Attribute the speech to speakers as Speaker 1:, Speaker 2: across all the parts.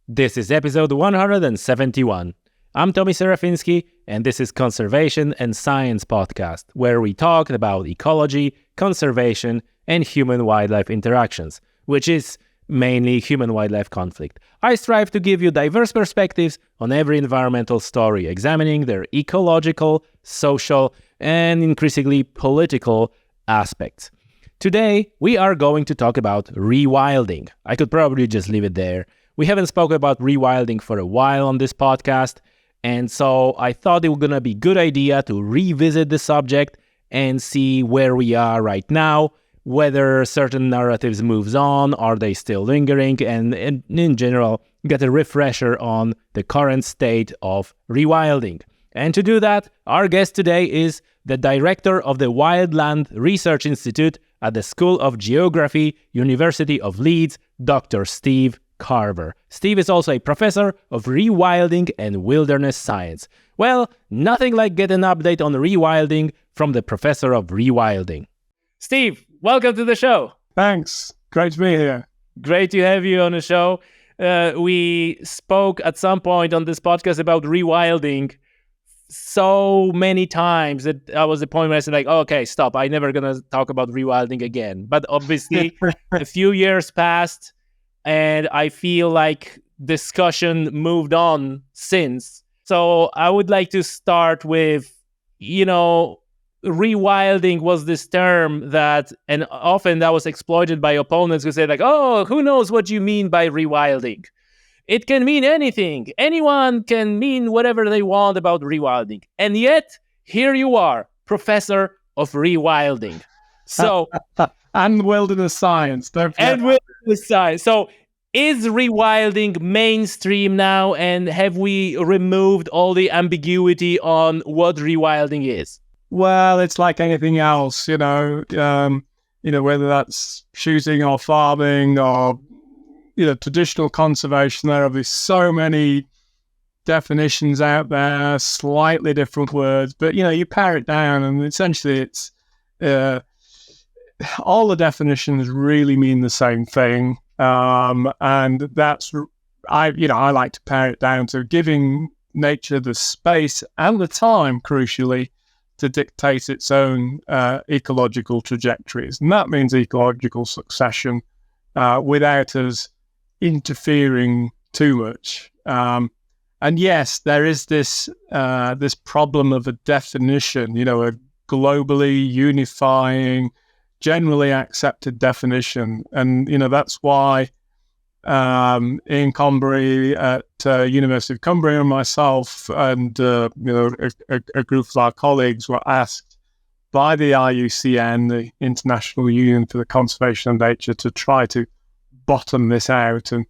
Speaker 1: This is episode 171. I'm Tommy Serafinsky, and this is Conservation and Science Podcast, where we talk about ecology, conservation, and human-wildlife interactions, which is mainly human-wildlife conflict. I strive to give you diverse perspectives on every environmental story, examining their ecological, social, and increasingly political aspects. Today, we are going to talk about rewilding. I could probably just leave it there. We haven't spoken about rewilding for a while on this podcast, and so I thought it was going to be a good idea to revisit the subject and see where we are right now, whether certain narratives moves on, are they still lingering, and in general, get a refresher on the current state of rewilding. And to do that, our guest today is the director of the Wildland Research Institute at the School of Geography, University of Leeds, Dr. Steve Carver. Steve is also a professor of rewilding and wilderness science. Well, nothing like get an update on rewilding from the professor of rewilding. Steve, welcome to the show.
Speaker 2: Thanks. Great to be here.
Speaker 1: Great to have you on the show. We spoke at some point on this podcast about rewilding so many times that I was the point where I said, okay, stop. I'm never going to talk about rewilding again. But obviously, a few years passed, and I feel like discussion moved on since. So I would like to start with, rewilding was this term that, and often that was exploited by opponents who say who knows what you mean by rewilding? It can mean anything. Anyone can mean whatever they want about rewilding. And yet, here you are, professor of rewilding. So,
Speaker 2: and wilderness science.
Speaker 1: And wilderness science. So, is rewilding mainstream now, and have we removed all the ambiguity on what rewilding is?
Speaker 2: Well, it's like anything else, whether that's shooting or farming or traditional conservation. There are so many definitions out there, slightly different words, but you pare it down, and essentially it's all the definitions really mean the same thing. And that's, I like to pare it down to giving nature the space and the time, crucially, to dictate its own ecological trajectories. And that means ecological succession without us interfering too much. And yes, there is this problem of a definition, a globally unifying, generally accepted definition. And, that's why Ian Conbury at University of Cumbria and myself and, a group of our colleagues were asked by the IUCN, the International Union for the Conservation of Nature, to try to bottom this out and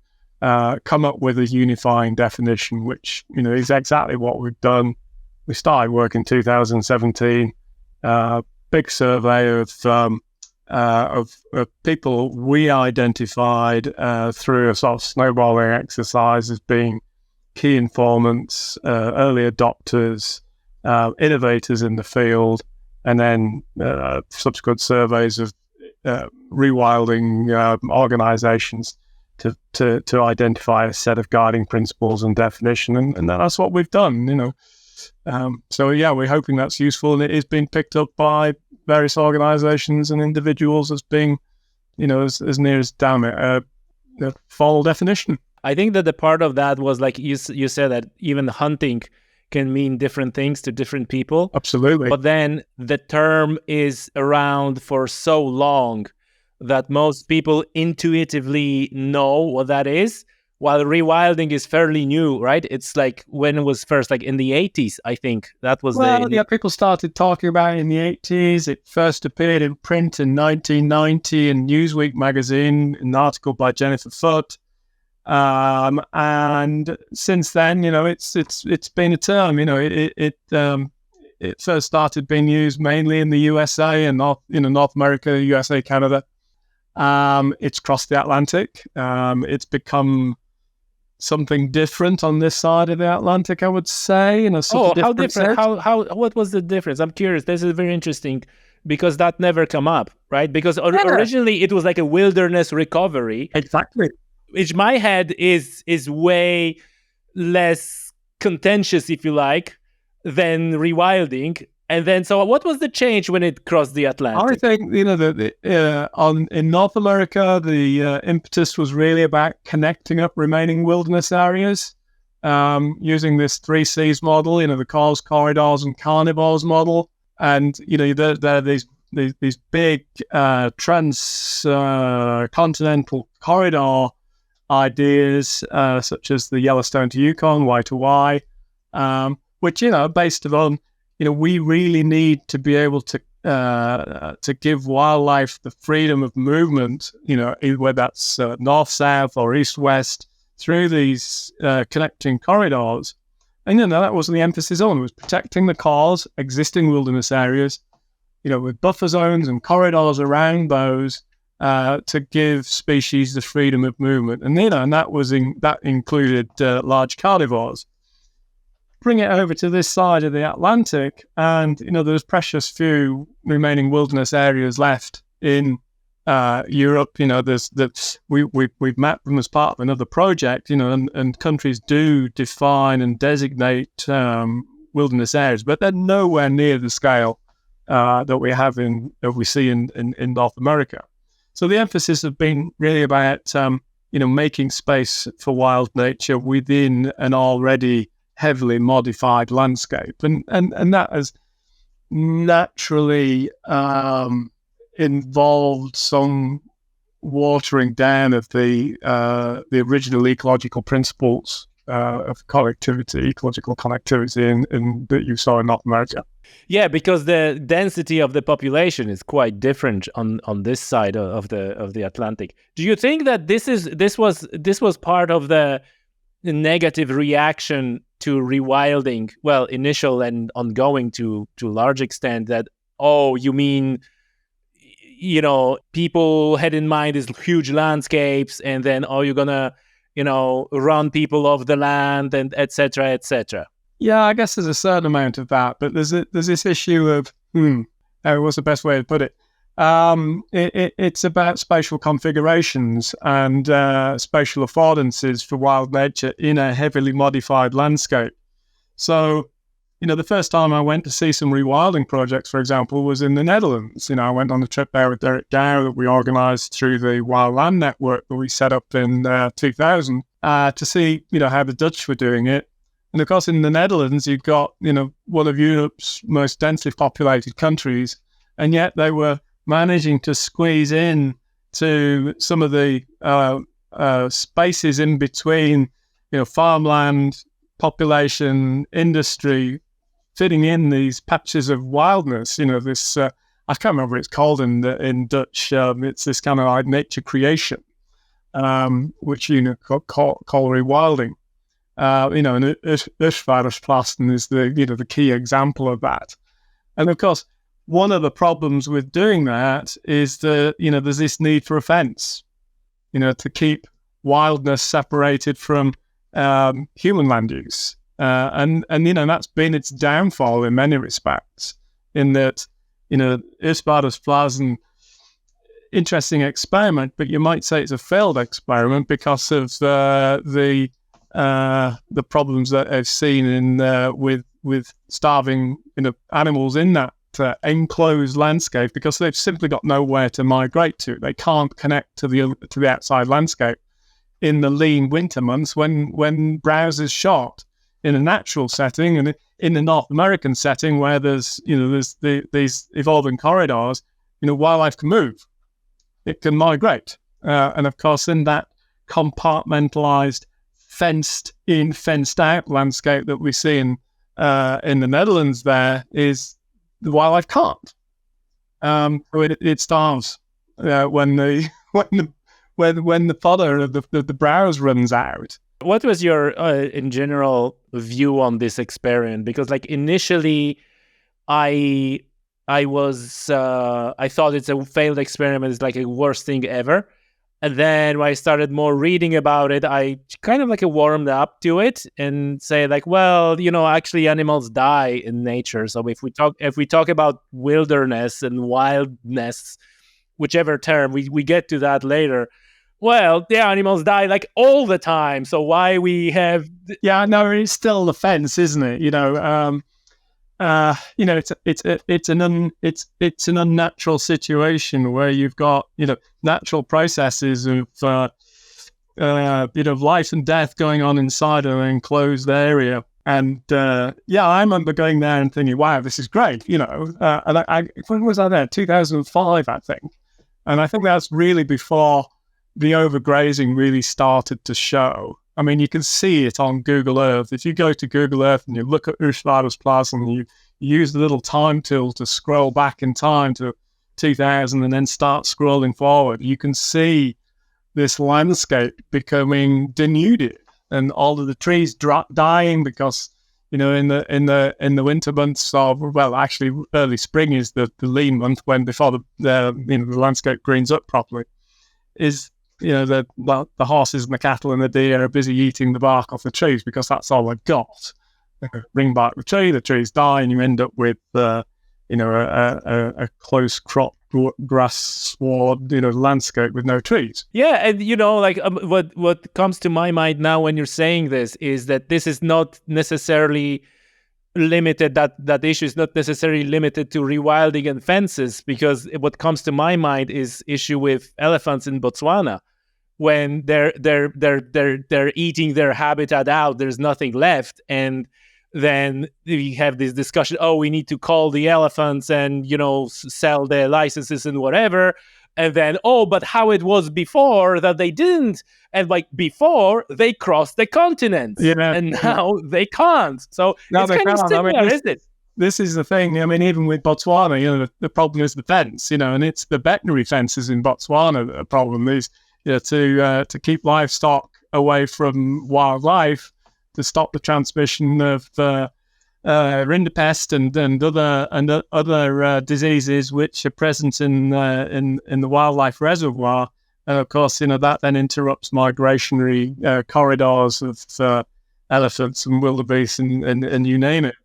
Speaker 2: come up with a unifying definition, which, is exactly what we've done. We started work in 2017, big survey of people we identified through a sort of snowballing exercise as being key informants, early adopters, innovators in the field, and then subsequent surveys of rewilding organizations to identify a set of guiding principles and definition, and that's what we've done. So we're hoping that's useful, and it is being picked up by various organizations and individuals as being, as near as damn it, a formal definition.
Speaker 1: I think that the part of that was you said that even hunting can mean different things to different people.
Speaker 2: Absolutely.
Speaker 1: But then the term is around for so long that most people intuitively know what that is, while rewilding is fairly new, right? It's when it was first, in the 80s, I think. That was
Speaker 2: people started talking about it in the 80s. It first appeared in print in 1990 in Newsweek magazine, an article by Jennifer Foote. And since then, it's been a term. It first started being used mainly in the USA and North America, USA, Canada. It's crossed the Atlantic. It's become something different on this side of the Atlantic, I would say.
Speaker 1: How different? What was the difference? I'm curious. This is very interesting because that never come up, right? Because originally it was like a wilderness recovery.
Speaker 2: Exactly.
Speaker 1: which my head is way less contentious, if you like, than rewilding. And then, so what was the change when it crossed the Atlantic?
Speaker 2: I think, in North America, the impetus was really about connecting up remaining wilderness areas using this 3Cs model, the cause, corridors, and carnivores model. And, there are these big transcontinental corridor ideas, such as the Yellowstone to Yukon, Y to Y, which, based on, we really need to be able to give wildlife the freedom of movement, whether that's north-south or east-west through these connecting corridors. And, that wasn't the emphasis on. It was protecting the cores, existing wilderness areas, with buffer zones and corridors around those to give species the freedom of movement. And, and that included large carnivores. Bring it over to this side of the Atlantic, and there's precious few remaining wilderness areas left in Europe. We've mapped them as part of another project. And countries do define and designate wilderness areas, but they're nowhere near the scale that we see in North America. So the emphasis has been really about making space for wild nature within an already heavily modified landscape, and that has naturally involved some watering down of the original ecological principles of ecological connectivity in that you saw in North America.
Speaker 1: Yeah, because the density of the population is quite different on this side of the Atlantic. Do you think that this was part of the negative reaction to rewilding, well, initial and ongoing to large extent, that, oh, you mean, people had in mind these huge landscapes, and then, oh, you're gonna, run people off the land, and et cetera, et cetera?
Speaker 2: Yeah, I guess there's a certain amount of that, but there's this issue of, what's the best way to put it? It's about spatial configurations and spatial affordances for wild nature in a heavily modified landscape. So, the first time I went to see some rewilding projects, for example, was in the Netherlands. I went on a trip there with Derek Dow that we organised through the Wildland network that we set up in 2000 to see, how the Dutch were doing it. And of course, in the Netherlands, you've got, one of Europe's most densely populated countries, and yet they were managing to squeeze in to some of the spaces in between, farmland, population, industry, fitting in these patches of wildness. This I can't remember what it's called in Dutch. It's this kind of like nature creation, which call rewilding. And Ursvaardersplassen is the key example of that. And of course, one of the problems with doing that is that, there's this need for a fence, to keep wildness separated from human land use. And that's been its downfall in many respects, in that, Ursvaardersplassen, interesting experiment, but you might say it's a failed experiment because of the problems that I've seen in with starving animals in that enclosed landscape, because they've simply got nowhere to migrate to. They can't connect to the outside landscape in the lean winter months when browse is short. In a natural setting, and in the North American setting where there's these evolving corridors, wildlife can move, it can migrate, and of course in that compartmentalized, fenced in, fenced out landscape that we see in the Netherlands, there is the wildlife can't. It starves when the fodder of the browse runs out.
Speaker 1: What was your, in general, view on this experiment? Because, initially, I thought it's a failed experiment. It's a worst thing ever. And then when I started more reading about it, I kind of warmed up to it and say actually animals die in nature. So if we talk about wilderness and wildness, whichever term, we get to that later. Well, the animals die like all the time. So why we have?
Speaker 2: Yeah, no, it's still the fence, isn't it? It's an unnatural situation where you've got natural processes of life and death going on inside an enclosed area. And I remember going there and thinking, wow, this is great, and when was I there? 2005, I think. And I think that's really before the overgrazing really started to show. I mean, you can see it on Google Earth. If you go to Google Earth and you look at Wildland and you use the little time tool to scroll back in time to 2000 and then start scrolling forward, you can see this landscape becoming denuded and all of the trees dying because, in the winter months of, well, actually early spring is the lean month when before the landscape greens up properly, is the horses and the cattle and the deer are busy eating the bark off the trees because that's all they've got. Ring bark the trees die, and you end up with a close crop grass sward landscape with no trees.
Speaker 1: Yeah, and what comes to my mind now when you're saying this is that this is not necessarily limited, that issue is not necessarily limited to rewilding and fences, because what comes to my mind is issue with elephants in Botswana. When they're eating their habitat out, there's nothing left, and then we have this discussion, we need to call the elephants and sell their licenses and whatever, and then but how it was before that they didn't, and like before they crossed the continent, and now they can't. So it's kind of similar, isn't it?
Speaker 2: This is the thing. I mean, even with Botswana, the problem is the fence, and it's the veterinary fences in Botswana that the problem is. To keep livestock away from wildlife, to stop the transmission of rinderpest and other diseases which are present in the wildlife reservoir, and of course, that then interrupts migratory corridors of elephants and wildebeest and you name it.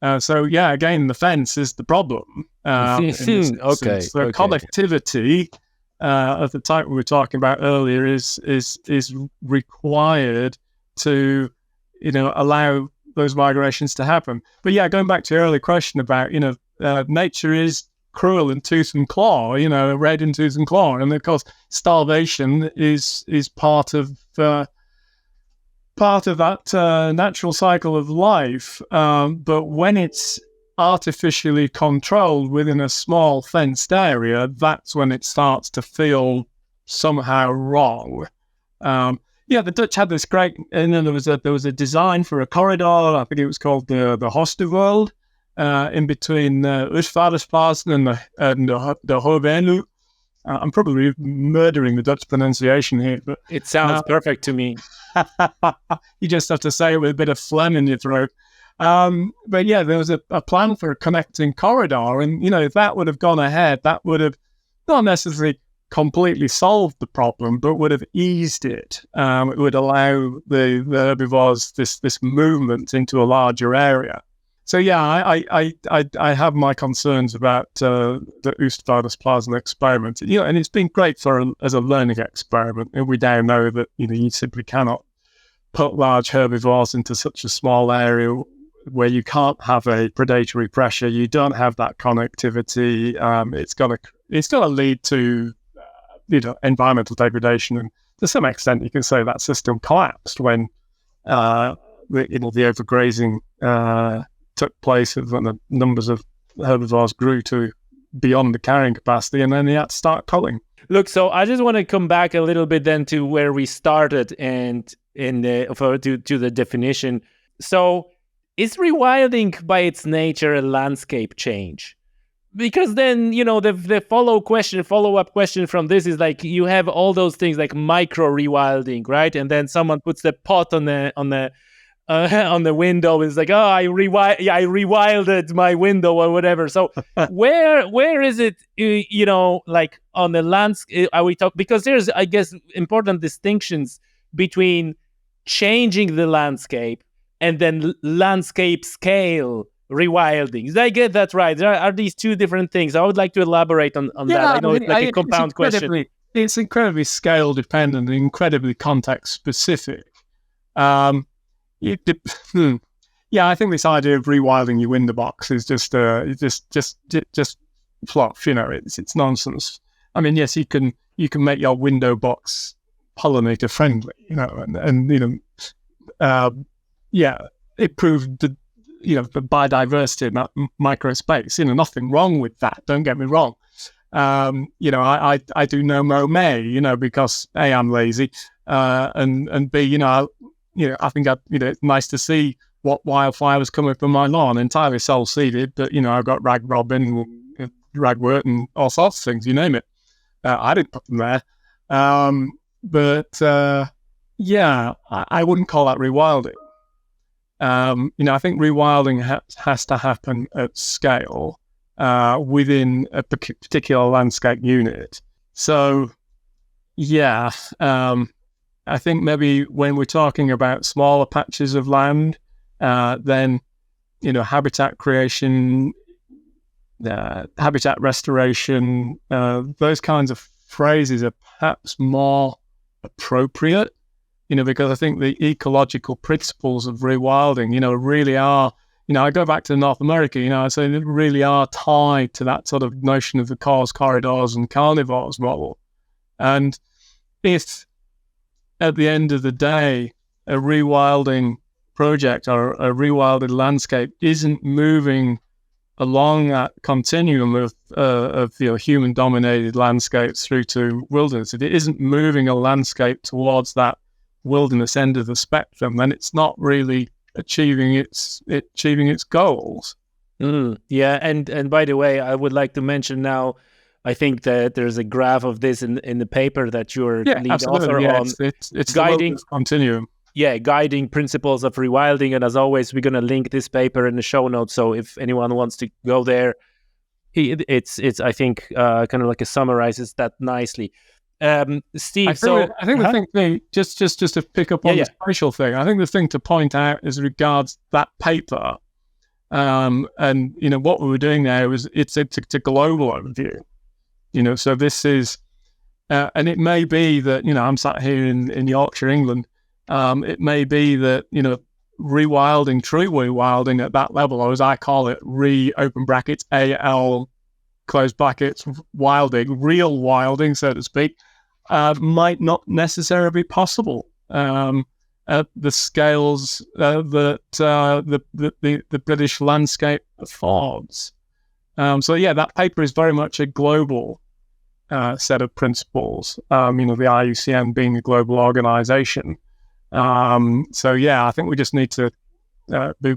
Speaker 2: Again, the fence is the problem. The connectivity. Of the type we were talking about earlier is required to allow those migrations to happen. But going back to your earlier question about nature is cruel in tooth and claw, red in tooth and claw, and of course starvation is part of that natural cycle of life. But when it's artificially controlled within a small fenced area, that's when it starts to feel somehow wrong. The Dutch had this great, and then there was a design for a corridor. I think it was called the Hostewereld, in between Oostvaardersplassen and the Hoevenu. I'm probably murdering the Dutch pronunciation here, but
Speaker 1: it sounds perfect to me.
Speaker 2: You just have to say it with a bit of phlegm in your throat. There was a plan for a connecting corridor, and if that would have gone ahead, that would have not necessarily completely solved the problem, but would have eased it. It would allow the herbivores this movement into a larger area. So I have my concerns about the Oostvaardersplassen experiment. And it's been great as a learning experiment. And we now know that you simply cannot put large herbivores into such a small area where you can't have a predatory pressure. You don't have that connectivity. It's gonna lead to environmental degradation, and to some extent, you can say that system collapsed when the overgrazing took place, when the numbers of herbivores grew to beyond the carrying capacity, and then they had to start culling.
Speaker 1: Look, so I just want to come back a little bit then to where we started and to the definition. So, is rewilding by its nature a landscape change? Because then, the follow-up question from this is like, you have all those things like micro rewilding, right? And then someone puts the pot on the window and is like, I rewilded my window or whatever. So where is it, like on the landscape, are we talking? Because there's, I guess, important distinctions between changing the landscape and then landscape scale rewilding. Did I get that right? There are these two different things. I would like to elaborate on that. I know it's like a compound question.
Speaker 2: it's incredibly scale dependent and incredibly context specific. Yeah, I think this idea of rewilding your window box is just fluff. It's nonsense. I mean, yes, you can make your window box pollinator friendly, and it proved the biodiversity of microspace. Nothing wrong with that. Don't get me wrong. I do no mow May, because A, I'm lazy, and B, I think it's nice to see what wildflowers coming from my lawn, entirely soul-seeded, but I've got rag robin, ragwort, and all sorts of things, you name it. I didn't put them there, but I wouldn't call that rewilding. I think rewilding has to happen at scale within a particular landscape unit. So, I think maybe when we're talking about smaller patches of land, then, habitat creation, habitat restoration, those kinds of phrases are perhaps more appropriate, because I think the ecological principles of rewilding, really are, I go back to North America, so they really are tied to that sort of notion of the cause, corridors, and carnivores model. And if at the end of the day, a rewilding project or a rewilded landscape isn't moving along that continuum of human-dominated landscapes through to wilderness, if it isn't moving a landscape towards that wilderness end of the spectrum, then it's not really achieving its goals.
Speaker 1: Yeah, and by the way, I would like to mention now, I think that there's a graph of this in the paper that you're lead author on.
Speaker 2: It's
Speaker 1: guiding
Speaker 2: the continuum.
Speaker 1: Yeah, guiding principles of rewilding, and as always, we're going to link this paper in the show notes. So if anyone wants to go there, it's I think kind of like it summarizes that nicely. Steve,
Speaker 2: I think the thing, just to pick up on the spatial thing, I think the thing to point out as regards that paper, and what we were doing there was it's a global overview. So this is, and it may be that I'm sat here in Yorkshire, England. It may be that rewilding, true rewilding at that level, or as I call it, open brackets AL close brackets wilding, real wilding, so to speak, might not necessarily be possible at the scales that the British landscape affords. That paper is very much a global set of principles. The IUCN being a global organization. I think we just need to be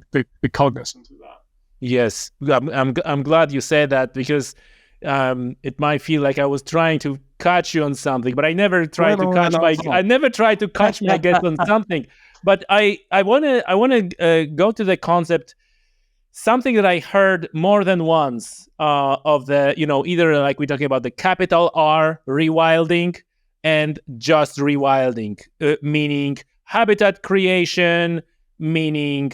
Speaker 2: cognizant of that.
Speaker 1: Yes, I'm glad you said that, because it might feel like I was trying to catch you on something, but I never tried to catch my guest on something. But I want to go to the concept, something that I heard more than once of the either like we're talking about the capital R rewilding and just rewilding, meaning habitat creation, meaning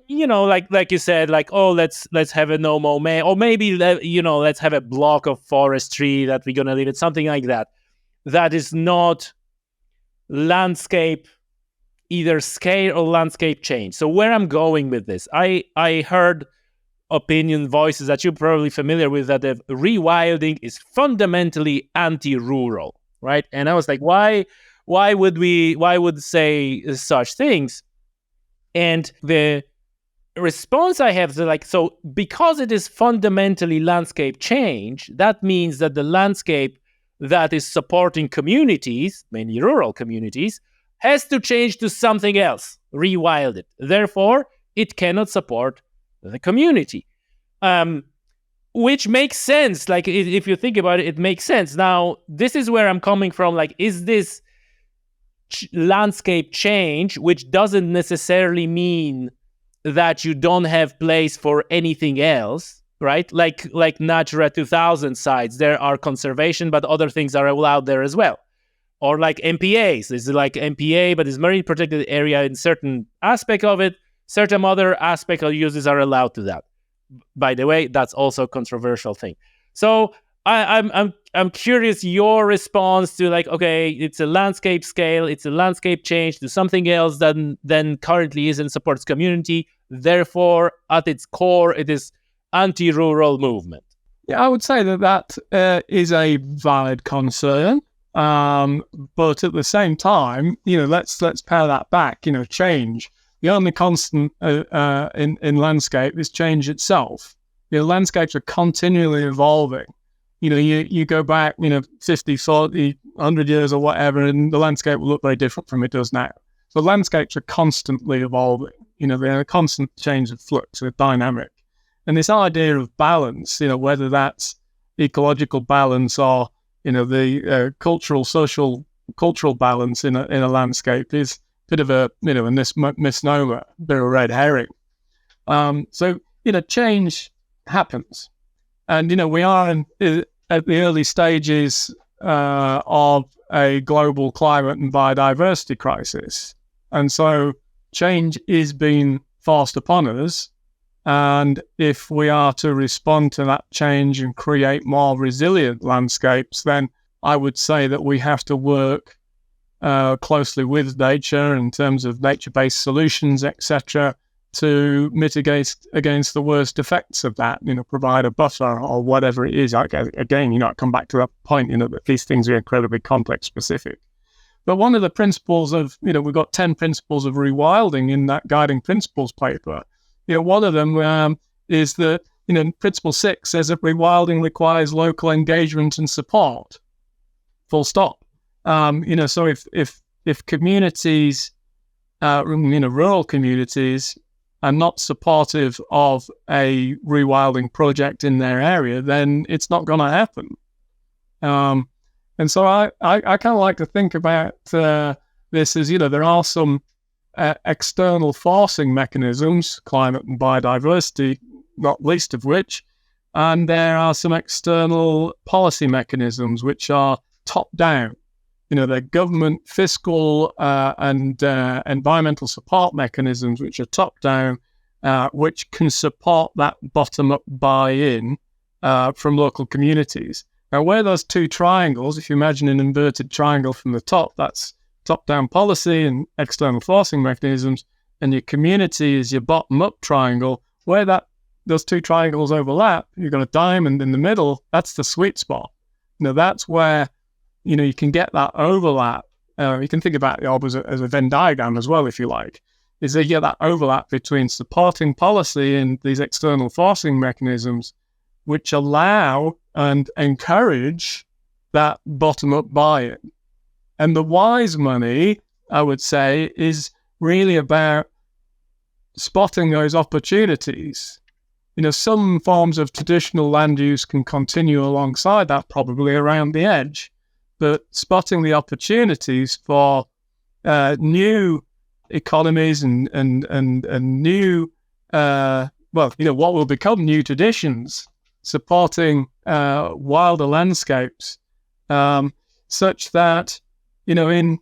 Speaker 1: like you said, like, oh, let's have a no mow May, or maybe let's have a block of forestry that we're gonna leave it, something like that. That is not landscape, either scale or landscape change. So where I'm going with this, I heard opinion voices that you're probably familiar with, that the rewilding is fundamentally anti-rural, right? And I was like, why would say such things? And the response I have is so because it is fundamentally landscape change, that means that the landscape that is supporting communities, mainly rural communities, has to change to something else, rewild it. Therefore, it cannot support the community, which makes sense. Like, if you think about it, it makes sense. Now, this is where I'm coming from. Like, is this landscape change, which doesn't necessarily mean that you don't have place for anything else, right? Like Natura 2000 sites, there are conservation, but other things are allowed there as well. Or like MPAs, it's like MPA, but it's marine protected area in certain aspect of it. Certain other aspect of uses are allowed to that. By the way, that's also a controversial thing. So I'm curious your response to like, okay, it's a landscape scale, it's a landscape change to something else than currently is in supports community. Therefore, at its core, it is anti-rural movement.
Speaker 2: Yeah, I would say that is a valid concern. But at the same time, let's pare that back. Change. The only constant in landscape is change itself. Landscapes are continually evolving. You go back, 50, 40, 100 years or whatever, and the landscape will look very different from it does now. So landscapes are constantly evolving. They're a constant change of flux, they're dynamic. And this idea of balance, whether that's ecological balance or, the cultural balance in a landscape is a bit of a, misnomer, a bit of a red herring. So, change happens. And, we are at the early stages of a global climate and biodiversity crisis. And so change is being forced upon us. And if we are to respond to that change and create more resilient landscapes, then I would say that we have to work closely with nature in terms of nature-based solutions, etc., to mitigate against the worst effects of that, provide a buffer or whatever it is. Again, I come back to that point, that these things are incredibly context specific. But one of the principles of, we've got 10 principles of rewilding in that guiding principles paper. One of them is that, principle 6 says that rewilding requires local engagement and support. Full stop. So if communities, rural communities, are not supportive of a rewilding project in their area, then it's not going to happen. And so I kind of like to think about this as, there are some external forcing mechanisms, climate and biodiversity, not least of which, and there are some external policy mechanisms which are top-down. They're government, fiscal, and environmental support mechanisms which are top-down, which can support that bottom-up buy-in from local communities. Now, where those two triangles, if you imagine an inverted triangle from the top, that's top-down policy and external forcing mechanisms, and your community is your bottom-up triangle, where those two triangles overlap, you've got a diamond in the middle, that's the sweet spot. That's where you can get that overlap. You can think about the orb as a Venn diagram as well, if you like, is that you get that overlap between supporting policy and these external forcing mechanisms, which allow and encourage that bottom-up buy-in. And the wise money, I would say, is really about spotting those opportunities. Some forms of traditional land use can continue alongside that, probably around the edge. But spotting the opportunities for new economies and new, what will become new traditions, supporting wilder landscapes, such that, in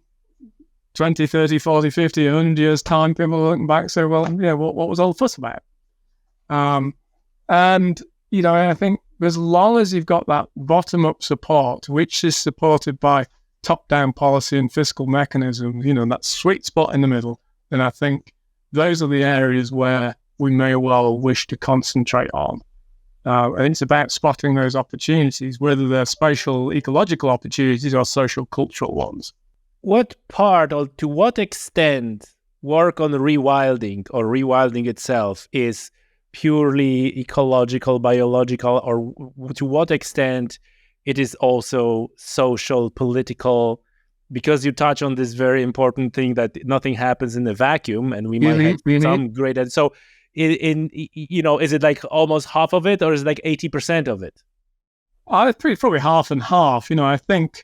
Speaker 2: 20, 30, 40, 50, 100 years' time, people are looking back and say, well, what was all the fuss about? I think as long as you've got that bottom-up support, which is supported by top-down policy and fiscal mechanisms, that sweet spot in the middle, then I think those are the areas where we may well wish to concentrate on. And it's about spotting those opportunities, whether they're spatial, ecological opportunities or social, cultural ones.
Speaker 1: What part or to what extent work on rewilding or rewilding itself is purely ecological, biological, or to what extent it is also social, political? Because you touch on this very important thing that nothing happens in a vacuum, and we might have some great. So, is it like almost half of it, or is it like 80% of it?
Speaker 2: It's probably half and half. I think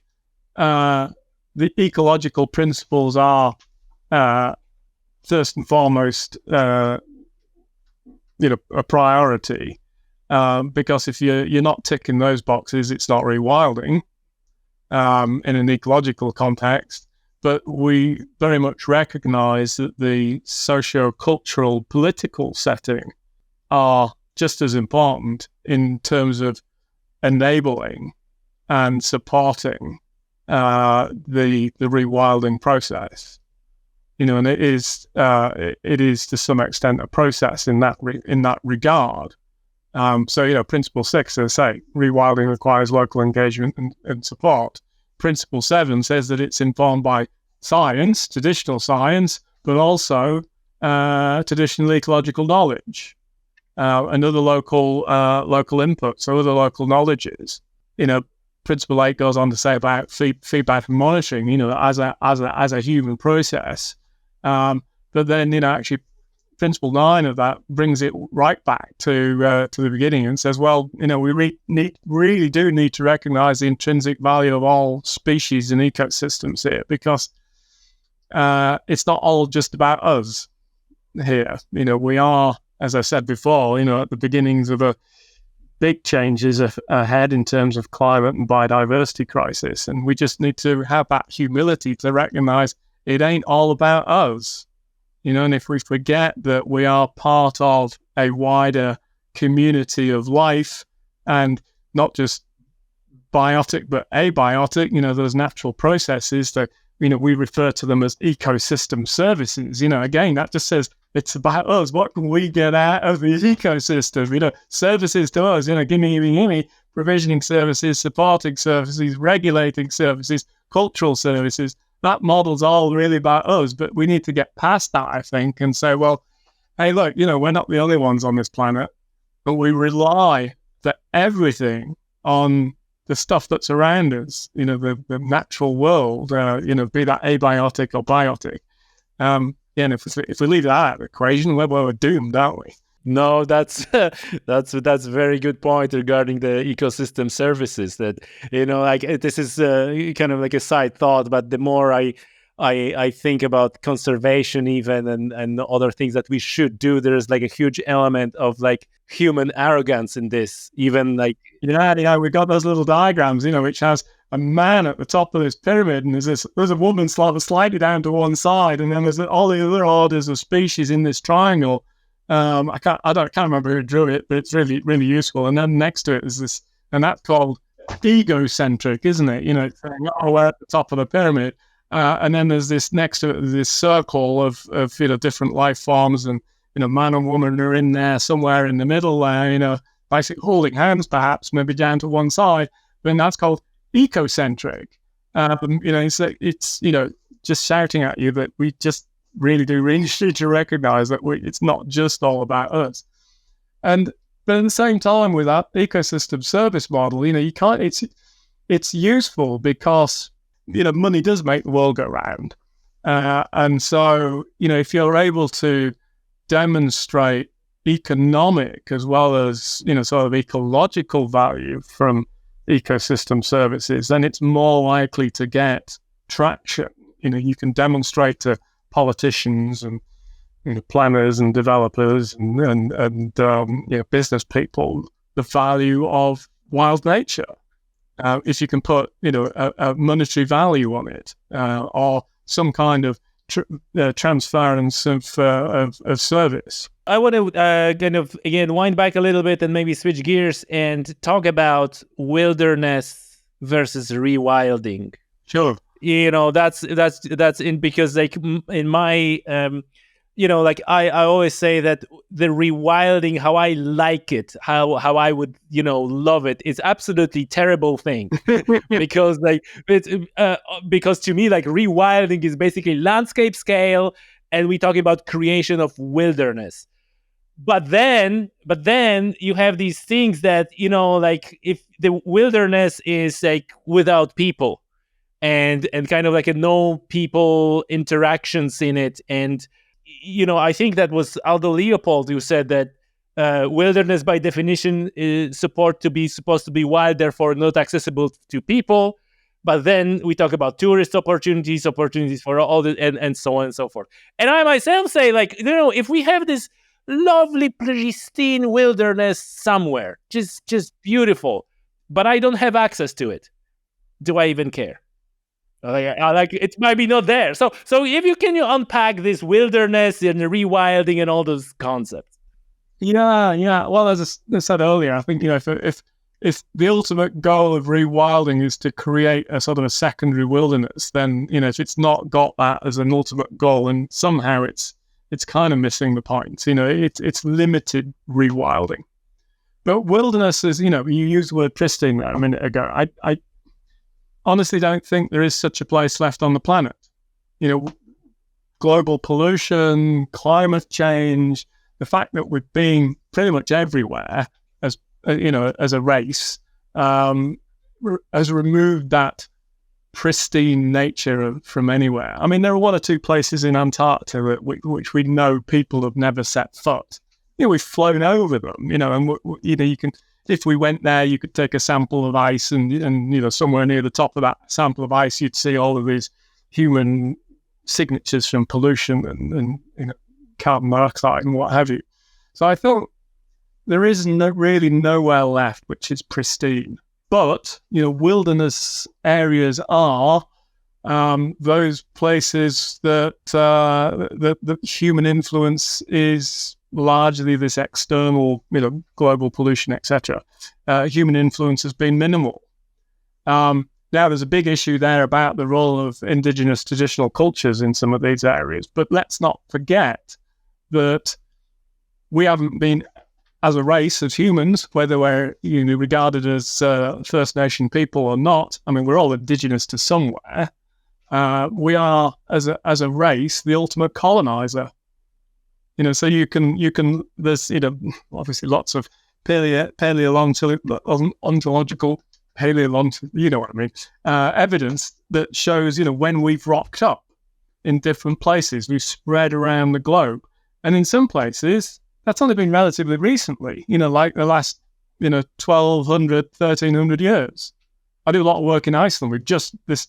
Speaker 2: the ecological principles are first and foremost, a priority, because if you're not ticking those boxes, it's not rewilding in an ecological context. But we very much recognize that the socio-cultural, political setting are just as important in terms of enabling and supporting the rewilding process. And it is to some extent a process in that regard. So Principle 6, as I say, rewilding requires local engagement and support. Principle 7 says that it's informed by science, traditional science, but also traditional ecological knowledge and other local inputs, so other local knowledges. Principle 8 goes on to say about feedback and monitoring, as a human process. But then, actually, Principle 9 of that brings it right back to the beginning and says, well, we really do need to recognize the intrinsic value of all species and ecosystems here, because it's not all just about us here. We are, as I said before, at the beginnings of a big changes ahead in terms of climate and biodiversity crisis. And we just need to have that humility to recognize it ain't all about us. And if we forget that we are part of a wider community of life, and not just biotic, but abiotic, those natural processes that, we refer to them as ecosystem services. Again, that just says it's about us. What can we get out of these ecosystems? Services to us, gimme, provisioning services, supporting services, regulating services, cultural services. That model's all really about us, but we need to get past that, I think, and say, well, hey, look, we're not the only ones on this planet, but we rely for everything on the stuff that's around us, the natural world, be that abiotic or biotic. And if we leave that out of the equation, we're doomed, aren't we?
Speaker 1: No, that's a very good point regarding the ecosystem services. That this is kind of like a side thought, but the more I think about conservation even and other things that we should do, there's like a huge element of like human arrogance in this. Even like
Speaker 2: we've got those little diagrams, which has a man at the top of this pyramid, and there's a woman slightly down to one side, and then there's all the other orders of species in this triangle. I can't remember who drew it, but it's really, really useful. And then next to it is this, and that's called egocentric, isn't it? It's saying, we're at the top of the pyramid. And then there's this next to it, this circle of different life forms, and man and woman are in there somewhere in the middle there, basically holding hands, perhaps maybe down to one side. Then that's called ecocentric. It's just shouting at you that we just really need to recognize that it's not just all about us. But at the same time, with that ecosystem service model, you can't. It's useful because money does make the world go round, and so if you're able to demonstrate economic as well as sort of ecological value from ecosystem services, then it's more likely to get traction. You can demonstrate to politicians and planners and developers and business people the value of wild nature. If you can put a monetary value on it, or some kind of transference of service.
Speaker 1: I want to kind of again wind back a little bit and maybe switch gears and talk about wilderness versus rewilding.
Speaker 2: Sure.
Speaker 1: That's in, because like in my I always say that the rewilding, how I like it, how I would love it, is absolutely terrible thing. because because to me, like, rewilding is basically landscape scale, and we talk about creation of wilderness. But then you have these things that like, if the wilderness is like without people, and kind of like a no people interactions in it. And I think that was Aldo Leopold who said that wilderness by definition is supposed to be wild, therefore not accessible to people. But then we talk about tourist opportunities for all the, and so on and so forth. And I myself say, like, if we have this lovely pristine wilderness somewhere, just beautiful, but I don't have access to it, do I even care? Like it might be not there. So if you can unpack this wilderness and the rewilding and all those concepts.
Speaker 2: Yeah. Well, as I said earlier, I think if if the ultimate goal of rewilding is to create a sort of a secondary wilderness, then, if it's not got that as an ultimate goal, and somehow it's kind of missing the point. It's limited rewilding. But wilderness is, you used the word pristine there a minute ago. I honestly don't think there is such a place left on the planet. Global pollution, climate change, the fact that we're being pretty much everywhere as a race, has removed that pristine nature from anywhere. I mean, there are one or two places in Antarctica which we know people have never set foot. We've flown over them, and you can, if we went there, you could take a sample of ice, and somewhere near the top of that sample of ice, you'd see all of these human signatures from pollution and carbon dioxide and what have you. So I thought there is really nowhere left which is pristine. But, wilderness areas are those places that the human influence is largely this external, global pollution, etc. Human influence has been minimal. Now, there's a big issue there about the role of indigenous traditional cultures in some of these areas. But let's not forget that we haven't been, as a race, as humans, whether we're regarded as First Nation people or not. I mean, we're all indigenous to somewhere. We are, as a race, the ultimate colonizer. So you can. There's obviously lots of paleontological, evidence that shows when we've rocked up in different places. We've spread around the globe, and in some places that's only been relatively recently. Like the last 1,200, 1,300 years. I do a lot of work in Iceland. We've just this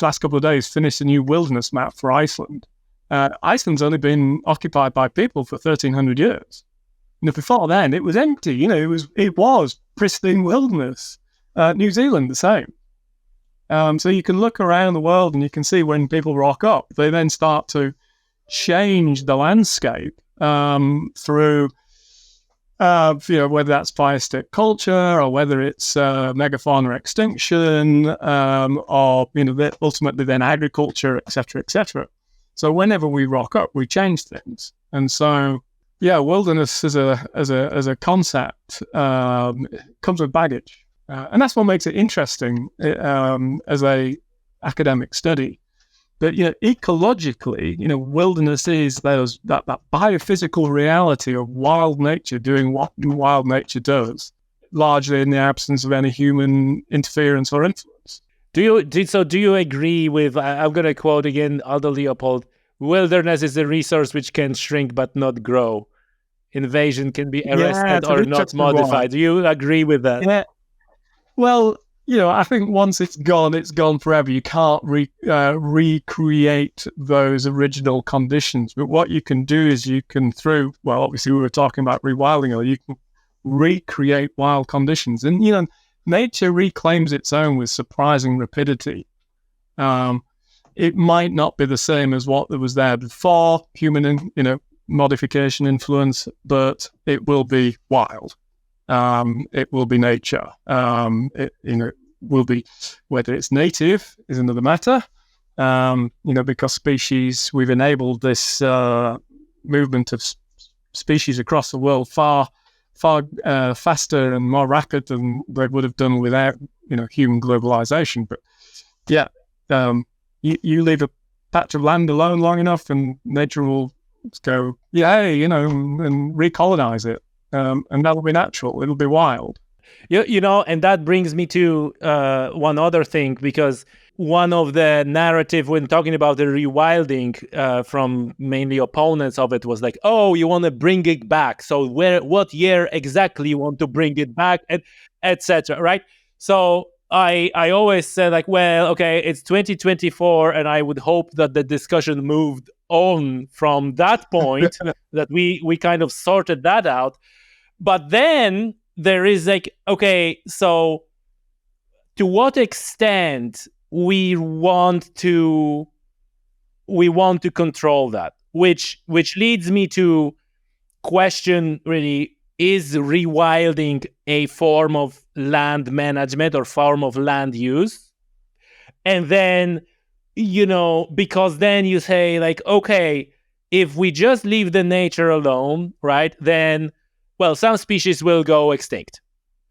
Speaker 2: last couple of days finished a new wilderness map for Iceland. Iceland's only been occupied by people for 1,300 years. Before then, it was empty. It was pristine wilderness. New Zealand, the same. So you can look around the world and you can see when people rock up, they then start to change the landscape through, whether that's fire stick culture or whether it's megafauna extinction, or ultimately then agriculture, etc., etc. So whenever we rock up, we change things, and so wilderness as a concept comes with baggage, and that's what makes it interesting as a academic study. But ecologically, wilderness is that biophysical reality of wild nature doing what wild nature does, largely in the absence of any human interference or influence.
Speaker 1: Do you agree with, I'm going to quote again Aldo Leopold, wilderness is a resource which can shrink but not grow. Invasion can be arrested or not modified. Do you agree with that?
Speaker 2: Yeah. Well, I think once it's gone forever. You can't recreate those original conditions. But what you can do is obviously we were talking about rewilding, or you can recreate wild conditions. And, nature reclaims its own with surprising rapidity. It might not be the same as what was there before human, modification influence, but it will be wild. It will be nature. It will be, whether it's native is another matter. Because species, we've enabled this movement of species across the world far faster and more rapid than they would have done without, human globalization. But you leave a patch of land alone long enough, and nature will go, and recolonize it. And that'll be natural. It'll be wild.
Speaker 1: And that brings me to one other thing, because one of the narrative when talking about the rewilding from mainly opponents of it was like, oh, you want to bring it back. So what year exactly you want to bring it back, and etc. Right? So I always said like, well, okay, it's 2024, and I would hope that the discussion moved on from that point, that we kind of sorted that out. But then there is like, okay, so to what extent we want to control that, which leads me to question really is rewilding a form of land management or form of land use? And then, because then you say like, okay, if we just leave the nature alone, right, then, well, some species will go extinct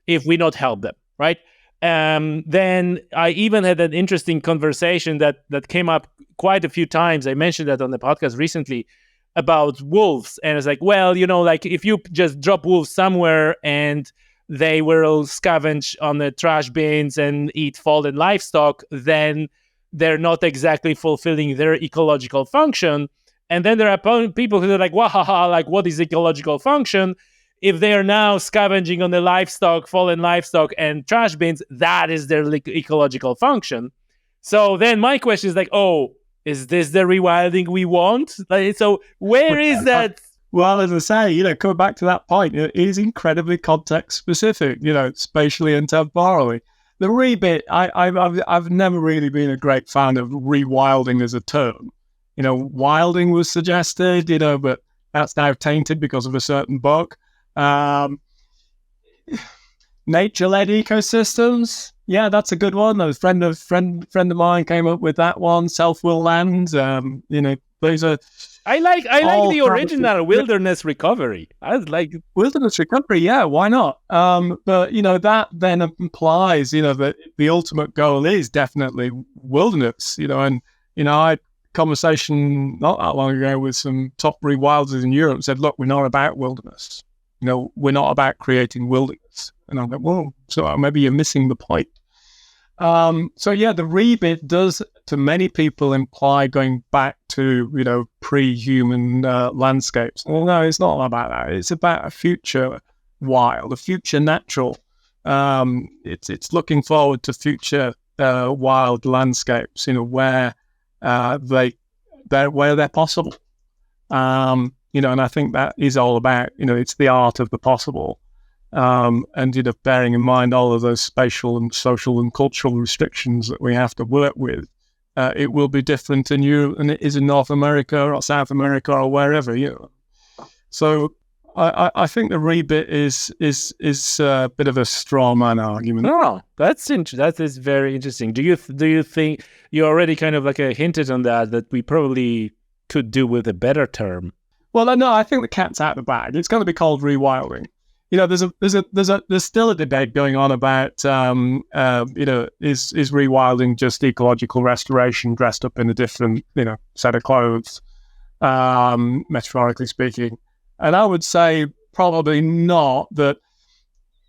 Speaker 1: if we not help them, right? Then I even had an interesting conversation that came up quite a few times. I mentioned that on the podcast recently about wolves. And it's like, well, like if you just drop wolves somewhere and they will scavenge on the trash bins and eat fallen livestock, then they're not exactly fulfilling their ecological function. And then there are people who are like, wahaha, like what is ecological function? If they are now scavenging on the livestock, fallen livestock and trash bins, that is their ecological function. So then my question is like, oh, is this the rewilding we want? Like, so where is that?
Speaker 2: Well, as I say, coming back to that point, it is incredibly context specific, spatially and temporally. The rebit, I've never really been a great fan of rewilding as a term. Wilding was suggested, but that's now tainted because of a certain book. Nature-led ecosystems, yeah, that's a good one. A friend of mine came up with that one. Self-will land, those are.
Speaker 1: I like the original wilderness recovery. I like
Speaker 2: wilderness recovery. Yeah, why not? But that then implies that the ultimate goal is definitely wilderness. And I had a conversation not that long ago with some top rewilders in Europe. Said, look, we're not about wilderness. We're not about creating wilderness. And I'm like, well, so maybe you're missing the point. So yeah, the rebit does, to many people, imply going back to, pre-human landscapes. Well, no, it's not about that. It's about a future wild, a future natural. It's looking forward to future wild landscapes, where they're possible. And I think that is all about, it's the art of the possible. And bearing in mind all of those spatial and social and cultural restrictions that we have to work with, it will be different in Europe than it is in North America or South America or wherever. So I think the rebit is a bit of a straw man argument.
Speaker 1: Oh, that is very interesting. Do you think you already kind of like hinted on that we probably could do with a better term?
Speaker 2: Well, no, I think the cat's out of the bag. It's going to be called rewilding. There's still a debate going on about, is rewilding just ecological restoration dressed up in a different, set of clothes, metaphorically speaking. And I would say probably not. That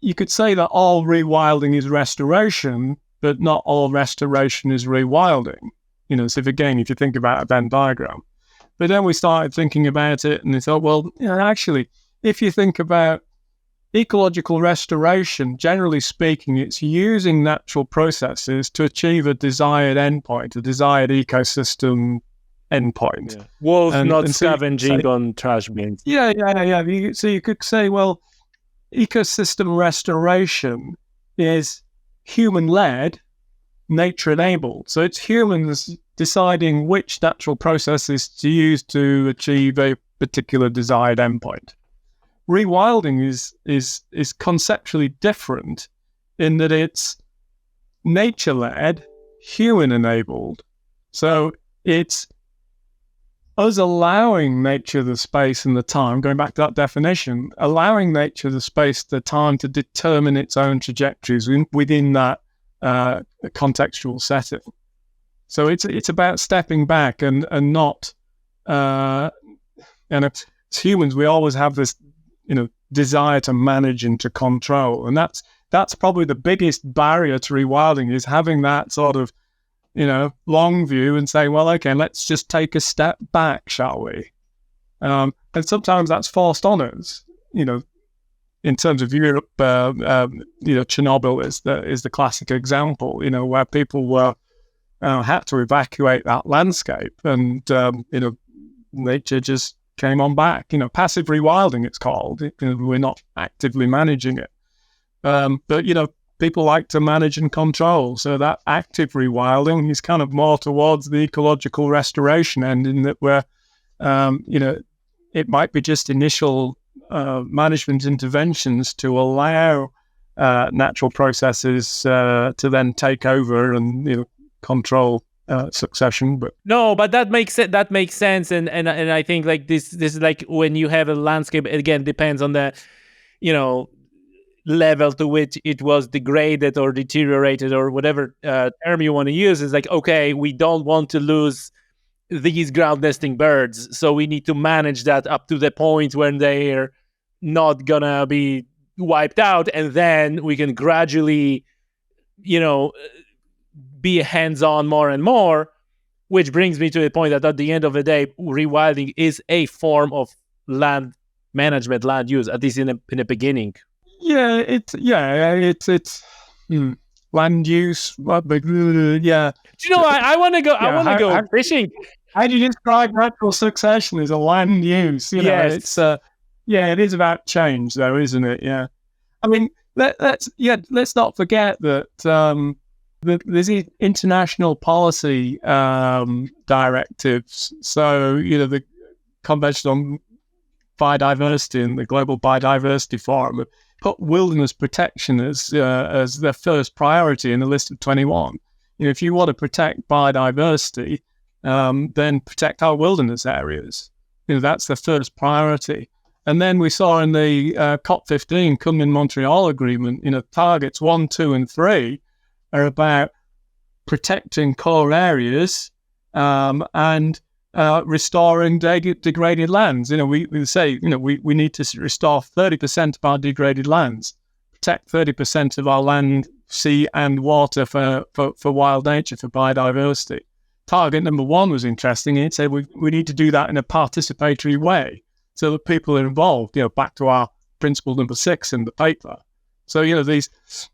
Speaker 2: you could say that all rewilding is restoration, but not all restoration is rewilding. So if you think about a Venn diagram. But then we started thinking about it and we thought, well, actually, if you think about ecological restoration, generally speaking, it's using natural processes to achieve a desired endpoint, a desired ecosystem endpoint.
Speaker 1: Yeah. Wolves not scavenging on trash bins.
Speaker 2: Yeah. So you could say, well, ecosystem restoration is human-led, nature-enabled. So it's humans deciding which natural processes to use to achieve a particular desired endpoint. Rewilding is conceptually different in that it's nature-led, human-enabled. So it's us allowing nature the space and the time, going back to that definition, allowing nature the space, the time to determine its own trajectories within that contextual setting. So it's about stepping back and not, as humans, we always have this, desire to manage and to control. And that's probably the biggest barrier to rewilding, is having that sort of, long view and saying, well, okay, let's just take a step back, shall we? And sometimes that's forced on us, in terms of Europe, Chernobyl is the classic example, where people were, had to evacuate that landscape and, nature just came on back. Passive rewilding, it's called. We're not actively managing it. But, people like to manage and control. So that active rewilding is kind of more towards the ecological restoration end, in that we're, it might be just initial management interventions to allow natural processes to then take over and control succession. But
Speaker 1: that makes sense. That makes sense, and I think like this is like when you have a landscape. Again, depends on the level to which it was degraded or deteriorated or whatever term you want to use. Is like, okay, we don't want to lose these ground nesting birds, so we need to manage that up to the point when they're not gonna be wiped out, and then we can gradually be hands-on more and more, which brings me to the point that at the end of the day, rewilding is a form of land management, land use, at least in the beginning.
Speaker 2: It's land use. Yeah.
Speaker 1: Do you know? I want to go. I want to go fishing.
Speaker 2: How do you describe natural succession as a land use?
Speaker 1: Yes.
Speaker 2: It is about change, though, isn't it? Yeah. I mean, let's not forget that there's international policy directives. So the Convention on Biodiversity and the Global Biodiversity Forum put wilderness protection as their first priority in the list of 21. If you want to protect biodiversity, then protect our wilderness areas. That's the first priority. And then we saw in the COP15 Kunming-Montreal Agreement, targets 1, 2, and 3 are about protecting core areas and restoring degraded lands. We say, we need to restore 30% of our degraded lands, protect 30% of our land, sea, and water for wild nature, for biodiversity. Target number 1 was interesting. It said we need to do that in a participatory way so that people are involved, back to our principle number 6 in the paper. So, these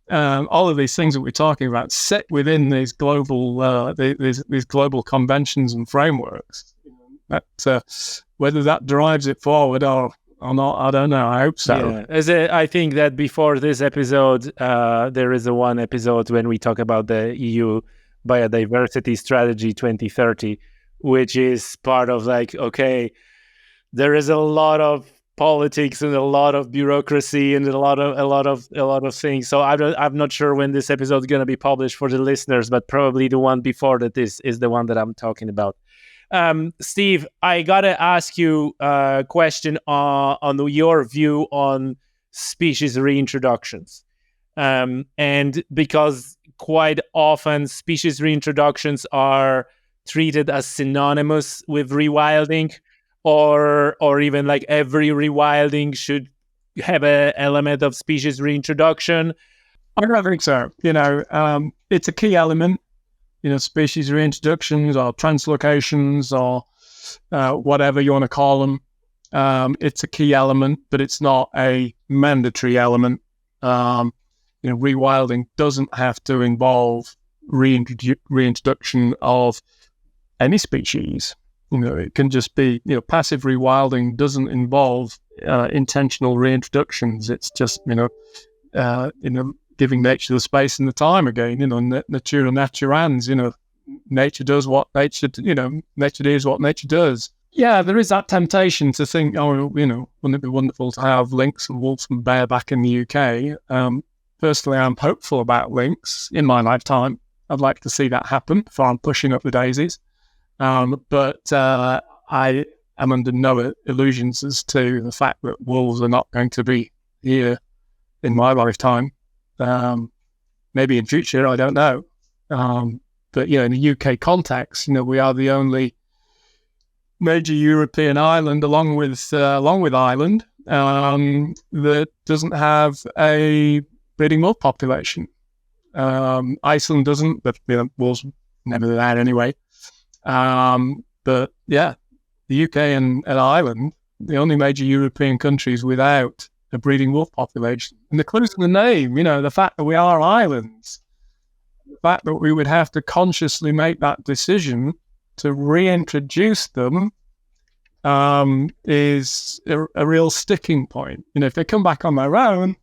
Speaker 2: all of these things that we're talking about sit within these global these global conventions and frameworks. Whether that drives it forward or not, I don't know. I hope so.
Speaker 1: Yeah. I think that before this episode, there is one episode when we talk about the EU Biodiversity Strategy 2030, which is part of there is a lot of politics and a lot of bureaucracy and a lot of things. So I'm not sure when this episode is going to be published for the listeners, but probably the one before that is the one that I'm talking about. Steve, I gotta ask you a question on your view on species reintroductions, and because quite often species reintroductions are treated as synonymous with rewilding, or even like every rewilding should have an element of species reintroduction.
Speaker 2: I don't think so. It's a key element. Species reintroductions or translocations or whatever you want to call them. It's a key element, but it's not a mandatory element. Rewilding doesn't have to involve reintroduction of any species. It can just be, passive rewilding doesn't involve intentional reintroductions. It's just, giving nature the space and the time again, natura naturans, nature does what nature, nature is what nature does. Yeah, there is that temptation to think, wouldn't it be wonderful to have lynx and wolves and bear back in the UK? Personally, I'm hopeful about lynx in my lifetime. I'd like to see that happen before I'm pushing up the daisies. But I am under no illusions as to the fact that wolves are not going to be here in my lifetime. Maybe in future, I don't know. But in the UK context, we are the only major European island, along with Ireland, that doesn't have a breeding wolf population. Iceland doesn't, but wolves never there anyway. But yeah, the UK and Ireland, the only major European countries without a breeding wolf population. And the clues in the name, the fact that we are islands, the fact that we would have to consciously make that decision to reintroduce them is a real sticking point. If they come back on their own,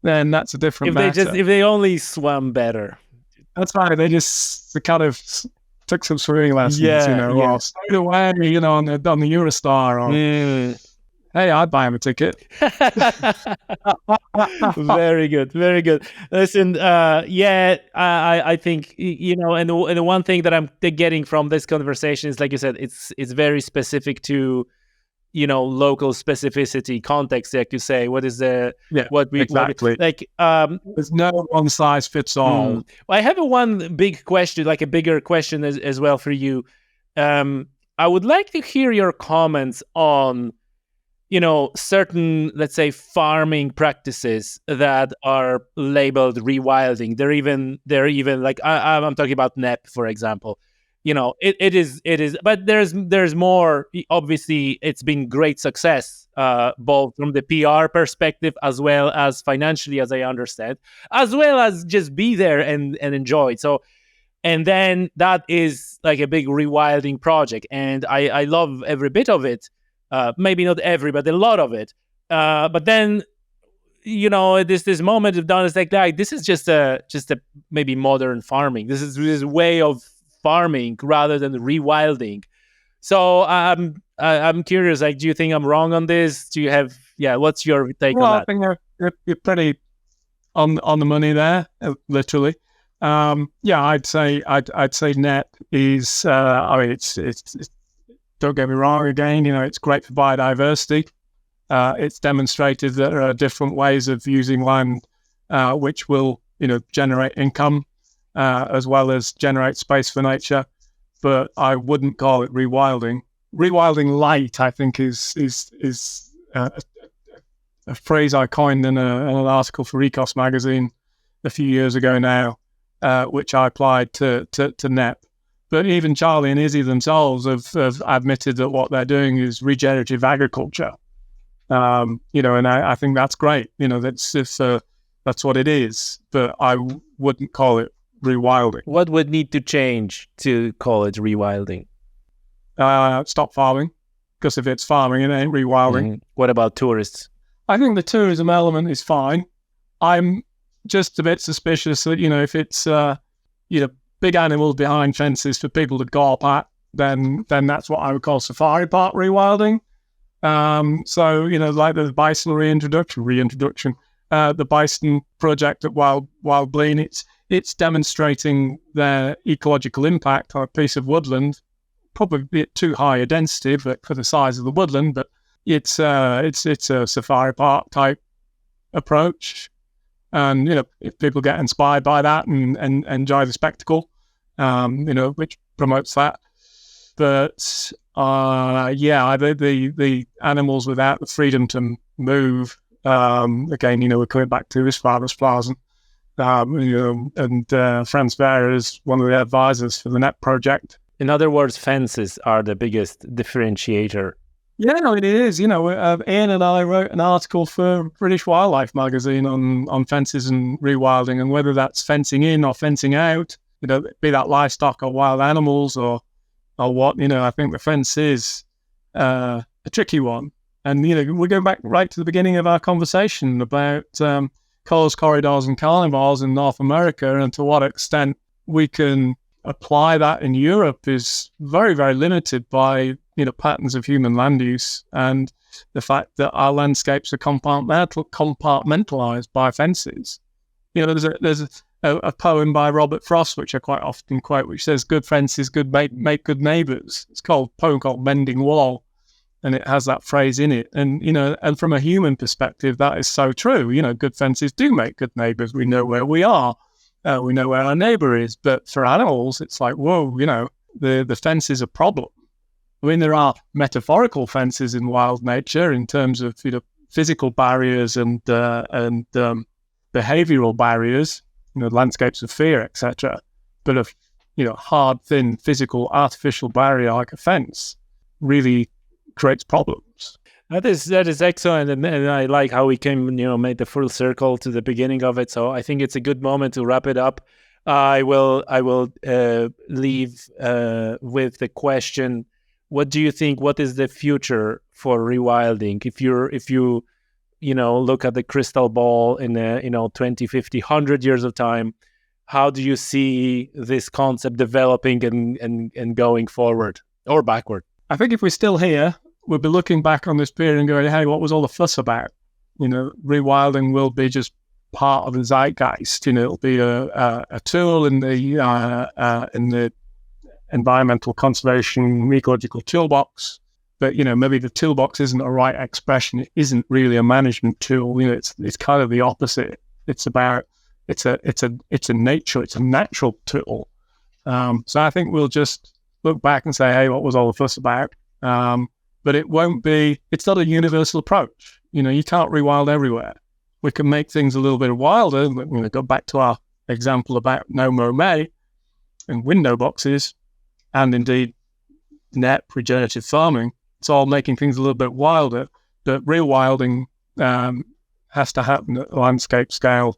Speaker 2: then that's a different matter.
Speaker 1: If they only swam better.
Speaker 2: That's right. They kind of took some swimming lessons, or stayed away, on the Eurostar. hey, I'd buy him a ticket.
Speaker 1: Very good, very good. Listen, I think, and the one thing that I'm getting from this conversation is, like you said, it's very specific to, local specificity, context, like you say. What is the
Speaker 2: exactly. There's no one size fits all.
Speaker 1: I have one big question, like a bigger question as well for you. I would like to hear your comments on, certain, let's say, farming practices that are labeled rewilding. They're even like, I'm talking about NEP, for example. It is, but there's more. Obviously, it's been great success, both from the PR perspective as well as financially, as I understand, as well as just be there and enjoy it. So, and then that is like a big rewilding project, and I love every bit of it. Maybe not every, but a lot of it. But then, this moment of done is like this is just a maybe modern farming. This is this way of farming rather than rewilding. So I'm curious. Like, do you think I'm wrong on this? Do you have what's your take on that?
Speaker 2: I think you're pretty on the money there, literally. I'd say NEP is. It's don't get me wrong. Again, it's great for biodiversity. It's demonstrated that there are different ways of using land, which will generate income, as well as generate space for nature. But I wouldn't call it rewilding. Rewilding light, I think, is a phrase I coined in an article for Ecos magazine a few years ago now, which I applied to NEP. But even Charlie and Izzy themselves have admitted that what they're doing is regenerative agriculture. And I think that's great. That's what it is. But I wouldn't call it rewilding.
Speaker 1: What would need to change to call it rewilding?
Speaker 2: Stop farming, because if it's farming, it ain't rewilding.
Speaker 1: Mm-hmm. What about tourists?
Speaker 2: I think the tourism element is fine. I'm just a bit suspicious that if it's big animals behind fences for people to gawp at, then that's what I would call safari park rewilding. Like the bison reintroduction, the bison project at Wildland, it's demonstrating their ecological impact on a piece of woodland, probably a bit too high a density for the size of the woodland, but it's a safari park type approach. And if people get inspired by that and enjoy the spectacle, which promotes that. But the animals without the freedom to move. Again, we're coming back to this farmers plaza. And Franz Vera is one of the advisors for the NEP project.
Speaker 1: In other words, fences are the biggest differentiator.
Speaker 2: Yeah, it is. Ian and I wrote an article for British Wildlife magazine on fences and rewilding, and whether that's fencing in or fencing out, be that livestock or wild animals or what, I think the fence is a tricky one. And, we're going back right to the beginning of our conversation about closed corridors and carnivores in North America, and to what extent we can apply that in Europe is very, very limited by patterns of human land use, and the fact that our landscapes are compartmentalized by fences. There's a poem by Robert Frost, which I quite often quote, which says, "Good fences make good neighbours." It's a poem called "Mending Wall," and it has that phrase in it. And and from a human perspective, that is so true. Good fences do make good neighbours. We know where we are. We know where our neighbour is. But for animals, it's like, whoa, the fence is a problem. I mean, there are metaphorical fences in wild nature in terms of physical barriers and behavioural barriers, landscapes of fear, etc. But a hard, thin, physical, artificial barrier like a fence really creates problems.
Speaker 1: That is excellent, and I like how we came, made the full circle to the beginning of it. So I think it's a good moment to wrap it up. I will leave with the question: what do you think? What is the future for rewilding? If you look at the crystal ball in 20, 50, 100 years of time, how do you see this concept developing and going forward or backward?
Speaker 2: I think if we're still here we'll be looking back on this period and going, hey, what was all the fuss about? Rewilding will be just part of the zeitgeist. It'll be a tool in the environmental conservation ecological toolbox. But maybe the toolbox isn't a right expression. It isn't really a management tool. It's kind of the opposite. It's a natural tool. So I think we'll just look back and say, hey, what was all the fuss about? But it's not a universal approach. You can't rewild everywhere. We can make things a little bit wilder. We're going to go back to our example about no mow May and window boxes, and indeed net regenerative farming. It's all making things a little bit wilder, but rewilding has to happen at landscape scale,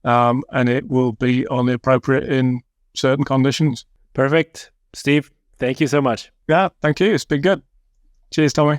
Speaker 2: and it will be only appropriate in certain conditions.
Speaker 1: Perfect. Steve, thank you so much.
Speaker 2: Yeah, thank you. It's been good. Cheers, Tommy.